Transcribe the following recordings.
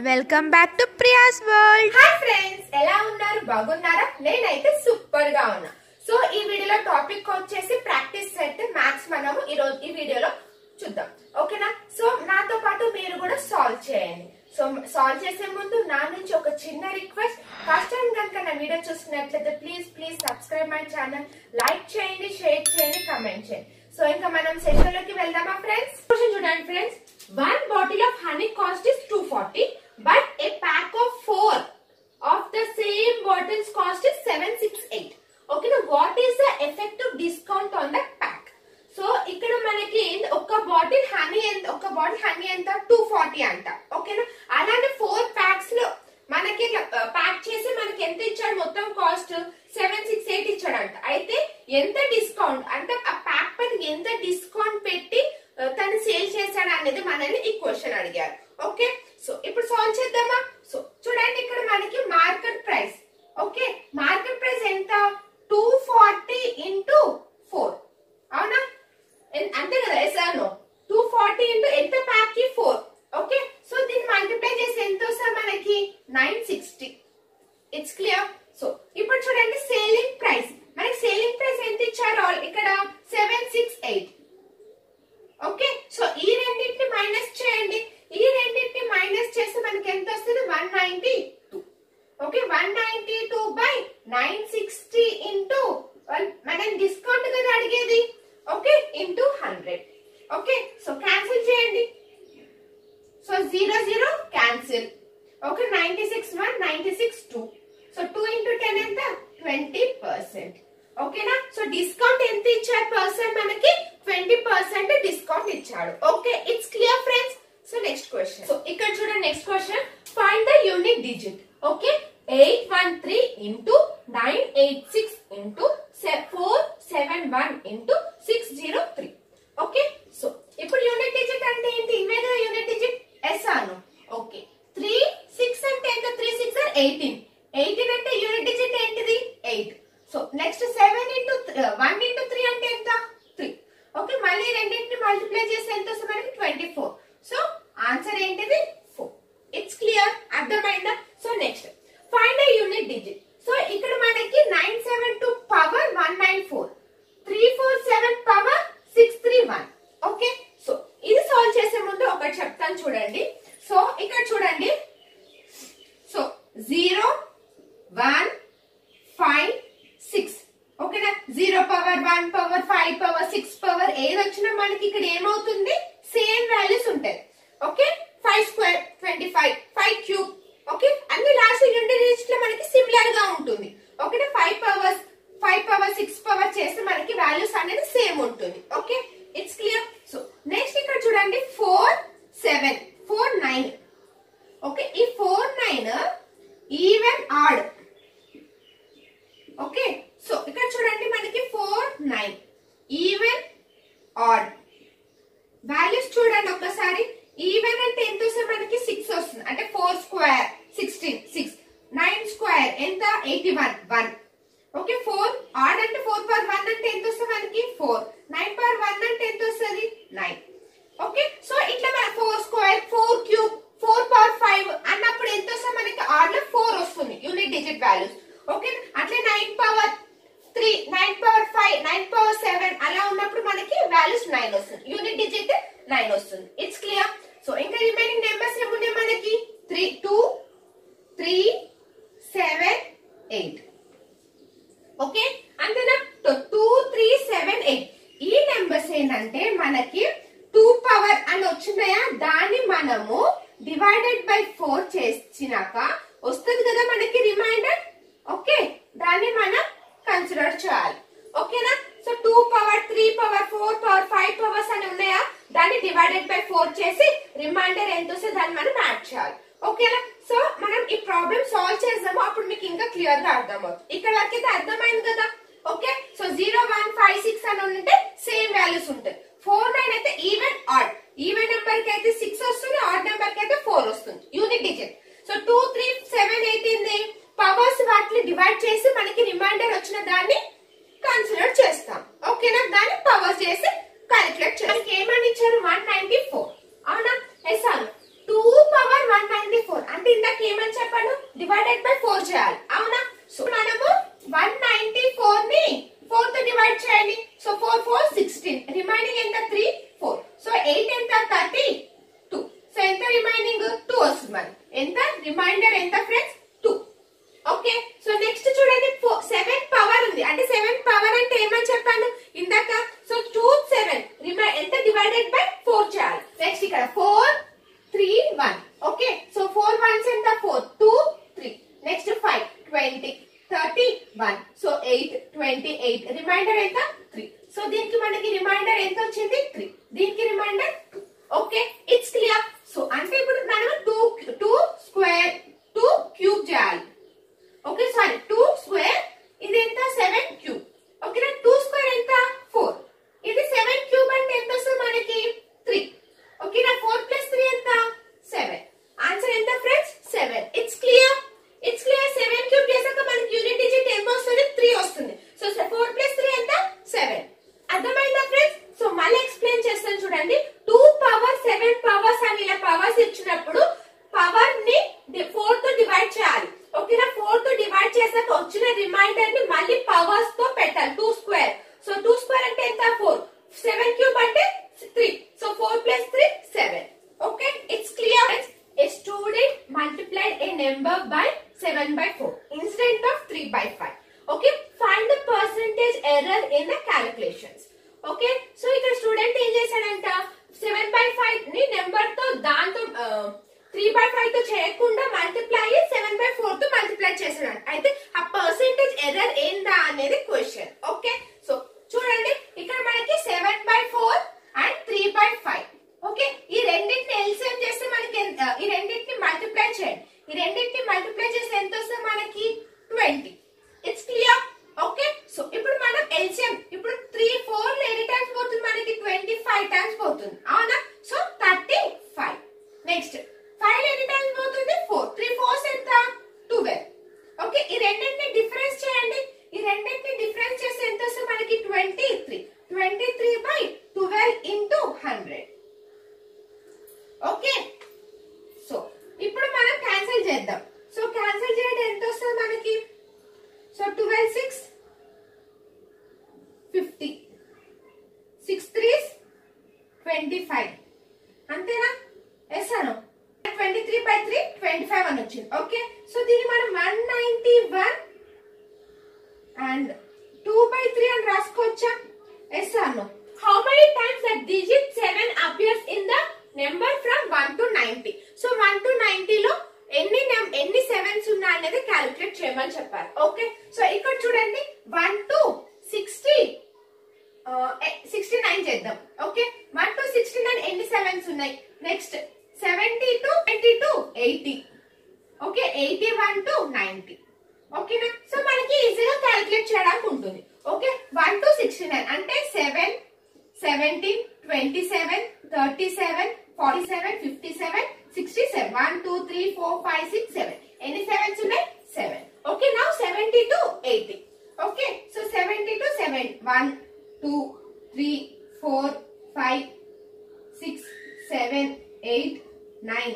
Welcome back to Priya's world. Hi friends, ఎలా ఉన్నారు? బాగున్నారా? నేనైతే సూపర్ గా ఉన్నా. సో ఈ వీడియోలో టాపిక్ వచ్చేసి ప్రాక్టీస్ సెట్ మ్యాథ్స్. మనము ఈ వీడియోలో చూద్దాం, ఓకేనా? సో నాతో పాటు మీరు కూడా సాల్వ్ చేయండి. సో సాల్వ్ చేసే ముందు నా నుంచి ఒక చిన్న రిక్వెస్ట్. ఫస్ట్ టైం కనుక నా వీడియో చూస్తున్నట్లయితే please subscribe my channel, like చేయండి, షేర్ చేయండి, కమెంట్ చేయండి. సో ఇంకా మనం సెషన్ లోకి వెళ్దామా ఫ్రెండ్స్? క్వశ్చన్ చూడండి friends. 1 bottle of honey cost is 240, but a pack of 4 of the same bottles cost is 768. Okay, now what is the effective discount on the pack? So ఇక్కడ మనకి ఒక bottle honey ఎంత 240 అంట. ఓకేనా? అలాంటి 4 packs లో మనకి ప్యాక్ చేసి మనకి ఎంత ఇచ్చాడు? మొత్తం కాస్ట్ 768 ఇచ్చాడంట. అయితే ఎంత డిస్కౌంట్ అంటే ఆ ప్యాక్ పైన ఎంత డిస్కౌంట్ పెట్టి తను సేల్ చేశాడు అనేది మనల్ని ఈ క్వశ్చన్ అడిగారు. ఓకే, సో ఇప్పుడు సాల్వ్ చేద్దామా? సో చూడండి, ఇక్కడ మనకి market price. Okay, market price ఎంత? 240 ఇంటూ 4. అవునా? అంతే కదా? సార్ నో 240 ఇంటూ ఎంత ప్యాక్ కి 4. ఓకే, సో దీన్ని మల్టిప్లై చేసి ఎంత వస్తుంది మనకి? 960. It's clear. సో ఇప్పుడు చూడండి, సేలింగ్ ప్రైస్. మనకి సేలింగ్ ప్రైస్ ఎంత ఇచ్చారో ఇక్కడ 768. ఓకే, సో ఈ రెండింటిని మైనస్ చేయండి. ఈ రెండింటిని మైనస్ చేస్తే మనకి ఎంత వస్తుంది? 192. ఓకే, 192 బై 960 ఇంటూ మనం డిస్కౌంట్ కదా అడిగేది. Okay, into 100. Okay, so cancel చేయండి. So 0 cancel. Okay, 96 1, 96 2. So 2 into 10 ఎంత? 20%. ఓకేనా? సో డిస్కౌంట్ ఎంత ఇచ్చారు పర్సెంట్? మనకి 20% డిస్కౌంట్ ఇచ్చాడు. Okay, it's clear friends. So next question. So ఇక్కడ చూడండి, next question. Find the unique digit. Okay, 813 into 986 into 471 into 603. Okay, so ఇప్పుడు యూనిట్ డిజిట్ అంటే ఏంటి? ఇవే కదా యూనిట్ డిజిట్. ఎస్ అను. ఓకే, 3 6 అంటే ఎంత? 3 6 are 18. 18 అంటే యూనిట్ డిజిట్ ఏంటిది? 8. సో నెక్స్ట్ 7 ఇంటూ 1 ఇంటూ 3 అంటే ఎంత? 3. ఓకే, మళ్ళీ రెండింటిని మల్టిప్లై చేస్తే ఎంత వస్తుంది మనకి? 24. సో ఆన్సర్ ఏంటిది? 4. It's clear. అర్థమైందా? So next find the unit digit. So ఇక్కడ మనకి 972 పవర్ 194, 347 పవర్ 631. ఓకే, సో ఇది సాల్వ్ చేసే ముందు ఒకటి చెప్తాను చూడండి. సో ఇక్కడ చూడండి, సో 0 1 5 6. ఓకేనా? 0 పవర్ 1 పవర్ 5 పవర్ 6 పవర్ ఏది వచ్చినా మనకి ఇక్కడ ఏమవుతుంది? సేమ్ వాల్యూస్ ఉంటాయి. Okay, 5 square 25, 5 cube. ఓకే, అన్ని లాస్ట్ యూనిట్ డిజిట్ లో మనకి సిమిలర్ గా ఉంటుంది. ఓకేనా? 5 పవర్ 6 పవర్ చేస్తే మనకి వాల్యూస్ అనేది సేమ్ ఉంటుంది. Okay, it's clear. So next ఇక్కడ చూడండి, 4 7 4 9. ఓకే, ఈ 4 9 ఈవెన్ ఆడ్. ఓకే, సో ఇక్కడ చూడండి, మనకి 4 9 ఈవెన్ ఆడ్ వాల్యూస్ చూడండి ఒకసారి. ఈవెన్ అంటే ఎంత వస్తుంది మనకి? 6 వస్తుంది. అంటే 4 స్క్వేర్ 16 6, 9 స్క్వేర్ ఎంత? 81 1. ఓకే, 4 ఆడ్ అంటే 4 పవర్ 1 అంటే ఎంత వస్తుంది మనకి? 4. 9 పవర్ 1 అంటే ఎంత వస్తుంది? 9. ఓకే, సో ఇట్లా 4 స్క్వేర్ 4 క్యూబ్ 4 పవర్ 5 అన్నప్పుడు ఎంత వస్తుంది మనకి? ఆడ్ లో 4 వస్తుంది యూనిట్ డిజిట్ వాల్యూస్. ఓకే, అట్లే 9 పవర్ 3, 9 పవర్ 5, 9 పవర్ 7 అలా ఉన్నప్పుడు మనకి వాల్యూస్ 9 వస్తుంది. యూనిట్ డిజిట్ 9 వస్తుంది. It's clear. సో ఇంకా రిమైనింగ్ నెంబర్స్ ఏమున్నాయి మనకి? 2 3 7 8. ఓకే, అంతేనా? 2 3 7 8 ఈ నెంబర్స్ ఏంటంటే మనకి 2 పవర్ అని వచ్చినాయా, దాన్ని మనము డివైడెడ్ బై 4 చేసినాక వస్తుంది కదా మనకి రిమైండర్. ఓకే, దాన్ని మనం కన్సిడర్ చేయాలి. ఓకేనా? So 2 power 3 power 4 power 5 powers అని ఉన్నాయా, దాన్ని డివైడెడ్ బై 4 చేసి రిమైండర్ ఎంత వస్తే దాన్ని మనం యాడ్ చేయాలి. ఓకేనా? సో మనం ఈ ప్రాబ్లం సాల్వ్ చేద్దాము, అప్పుడు మీకు ఇంకా క్లియర్ గా అర్థమవుతుంది. ఇక్కడ వరకు అయితే అర్థమైంది కదా? ఓకే, సో 0 1 5 6 అని ఉంటే సేమ్ వాల్యూస్ ఉంటాయి. 4 9 అయితే ఈవెన్ ఆడ్. ఈవెన్ నెంబర్ కి అయితే 6 వస్తుంది, ఆడ్ నెంబర్ కి అయితే 4 వస్తుంది యూనిట్ డిజిట్. సో 2 3 7 8 పవర్స్ వాటిని డివైడ్ చేసి మనకి రిమైండర్ వచ్చిన దాన్ని కన్సిడర్ చేస్తాం. ఓకేనా? దాన్ని పవర్స్ చేసి క్యాలిక్యులేట్ చేస్తాం. మనకి ఏమని ఇచ్చారు? 194. అవునా? ఎస్. 2 పవర్ 194 ఇందాక ఏమని చెప్పాను, డివైడెడ్ బై 4 చేయాలి, అవునా? సో మనము 194 ని 4 తో డివైడ్ చేయాలి. సో 4 4 16, రిమైనింగ్ ఎంత 3 4. సో 8 ఎంత 32. సో ఎంత రిమైనింగ్ 2 వస్తుంది. మరి ఎంత రిమైండర్ ఎంత ఫ్రెండ్స్ 2. ఓకే, సో నెక్స్ట్ చూడండి 7 పవర్ ఉంది, అంటే 7 పవర్ అంటే ఏమని చెప్పాను ఇందాక. సో 2 7 ఎంత డివైడెడ్ బై 4 చేయాలి. నెక్స్ట్ ఇక్కడ 4 3 1. ఓకే, సో 4 1s ఎంత 4 2 3. నెక్స్ట్ 5 20 31. సో 8 28, రిమైండర్ ఎంత 3. సో దీనికి మనకి రిమైండర్ ఎంత వచ్చింది 3, దీనికి reminder 2. Okay, it's clear. So అంటే ఇప్పుడు మనం 2 స్క్వేర్ 2 క్యూబ్ చేయాలి. ఓకే, సారీ 2 స్క్వేర్, ఇది ఎంత 7 క్యూబ్. ఓకేనా, 2 స్క్వేర్ ఎంత 4, ఇది 7 క్యూబ్ అంటే ఎంత వస్తుంది మనకి 3. ఓకేనా, 4 ప్లస్ 3 ఎంత 7. ఆన్సర్ ఎంత ఫ్రెండ్స్ 7. It's clear. 7 క్యూబ్ చేసాక మనకి యూనిట్ డిజిట్ ఎంత వస్తుంది 3 వస్తుంది. సో 4 ప్లస్ 3 ఎంత 7. అర్థమైందా ఫ్రెండ్స్? సో మళ్ళీ ఎక్స్ప్లెయిన్ చేస్తాను చూడండి. 2 పవర్ 7 పవర్స్ అని ఇలా పవర్స్ ఇచ్చినప్పుడు పవర్ ని 4 తో డివైడ్ చేయాలి. ఓకేనా, 4 తో డివైడ్ చేసాక వచ్చిన రిమైండర్ ని మళ్ళీ పవర్స్ తో పెట్టాలి. 2 స్క్వేర్, సో 2 స్క్వేర్ అంటే ఎంత 4, 7 క్యూబ్ అంటే 3. So 4 plus 3 7. Okay, it's clear. A student multiplied a number by 7/4 instead of 3/5. Okay, find the percentage error in the calculations. Okay, so ఇక్కడ స్టూడెంట్ ఏం చేశాడంట 7/5 ని నెంబర్ తో దాంతో 3/5 తో చేయకుండా మల్టిప్లై 7/4 తో మల్టిప్లై చేశాడు. అయితే ఆ పర్సెంటేజ్ ఎర్రర్ ఏందా అనేది క్వశ్చన్. ఓకే, సో చూడండి ఇక్కడ మనకి 7/4 అండ్ 3/5. ఓకే, ఈ రెండింటిని ఎల్సిఎం చేస్తే మనకి ఈ రెండింటిని మల్టిప్లై చేయండి. ఈ రెండింటిని మల్టిప్లై చేస్తే ఎంత వస్తుంది మనకి 20. It's clear. ఓకే, సో ఇప్పుడు మనం ఎల్సిఎం ఇప్పుడు 3 4 ఎన్ని టైమ్స్ పోతుంది మనకి 25 టైమ్స్ పోతుంది, అవునా? సో 35. నెక్స్ట్ 5 ఎన్ని టైమ్స్ పోతుంది 4. 3 4s ఎంత 12. ఓకే, ఈ రెండింటిని డిఫరెన్స్ చేయండి. ఈ రెండింటిని డిఫరెన్స్ చేస్తే ఎంత వస్తుంది మనకి 23. 23/12 into 100. ఓకే, సో ఇప్పుడు మనం క్యాన్సిల్ చేద్దాం. సో క్యాన్సిల్ చేయడం ఎంత వస్తుంది మనకి. So 12 6 50, 6 3s 25. అంతేనా? ఎస్ అను 23/3 25 అని వచ్చింది. ఓకే, సో దీన్ని మనం 191 అండ్ 2/3 అని రాసుకోవచ్చా? ఎస్ అను. How many times that digit 7 appears in the number from 1 to 90. సో 1 to 90 లో ఎన్ని 7s ఉన్నా అనేది క్యాలిక్యులేట్ చేయమని చెప్పారు. ఓకే, సో ఇక్కడ చూడండి 1 to 69 చేద్దాం. ఓకే, 1 to 69 ఎన్ని 7s ఉన్నాయి. Next 70 to 80. Okay, 81 to 90. ఓకేనా, సో మనకి ఈజీగా క్యాలిక్యులేట్ చేయడానికి ఉంటుంది. ఓకే, 1 to 69 అంటే 7 17 27 37 47 57 67 1 2 3 4 5 6 7 ఎన్ని 7s ఉన్నాయి 7. Okay, now 70 to 80. Okay, so 70 to 7 1 2 3 4 5 6 7 8 9.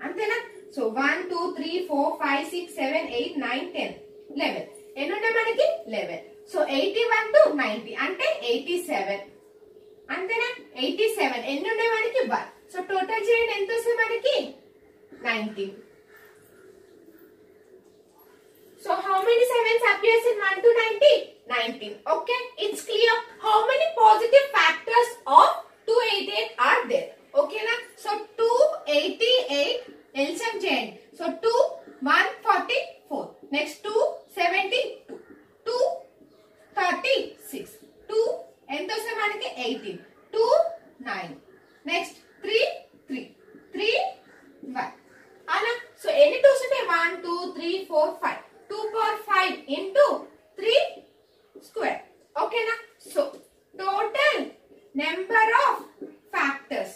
అంతేనా? సో 1 2 3 4 5 6 7 8 9 10 11 ఎన్ని ఉన్నాయి మనకి 11. సో 81 to 90 అంటే 87. అంతేనా? 87 ఎన్ని ఉన్నాయి మనకి 1. సో టోటల్ చేయండి ఎంత వస్తుంది మనకి 19. So how many 7s appears in 1 to 90? 19. Okay, it's clear. How many positive factors of 288 are there? Okay na? So 288 LCM change. So 2 144. Next 272. 236. 2 ఎంత వస్తుంది మనకి 18. 2 9. Next 3 3 3 1. అలా సో ఎన్ని 2s ఉంటాయి 1 2 3 4 5. 2 power 5 into 3 square. Okay na? So total number of factors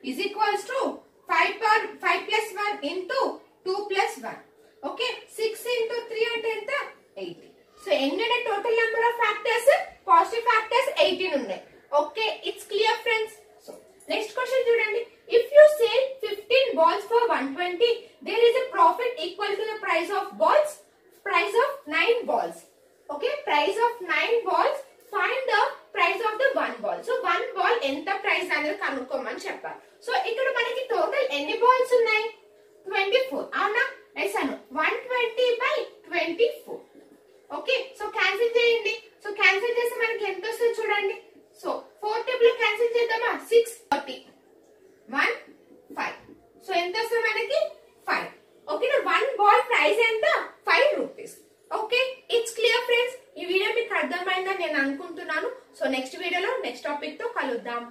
is equals to 5 plus 1 into 2 plus 1. Okay, 6 into 3 అంటే ఎంత 18. So ఎన్ని ఉన్నాయి total number of factors? Positive factors 18 ఉన్నాయి. Okay, it's clear friends. So next question చూడండి. If you sell 15 balls for 120, there is a profit equal to the price of balls, price of 9 balls. Okay, price of 9 balls, find the price of the 1 ball. So 1 ball ఎంత price అనేది కనుక్కోమని చెప్పారు. So ఇక్కడ మనకి total ఎన్ని balls ఉన్నాయి? 24. అవునా? వేసాను 120 by 24. Okay, so cancel చేయండి. సో క్యాన్సిల్ చేస్తే మనకి ఎంత వస్తుంది చూడండి. సో 4 టేబుల్ క్యాన్సిల్ చేద్దామా? 6 30 1 5. సో ఎంత వస్తుంది మనకి? 5. ఓకేనా? 1 బాల్ ప్రైస్ ఎంత? 5 rupees. Okay, it's clear friends. ఈ వీడియో మీకు అర్థమైందని నేను అనుకుంటున్నాను. సో నెక్స్ట్ వీడియోలో నెక్స్ట్ టాపిక్ తో కలుద్దాం.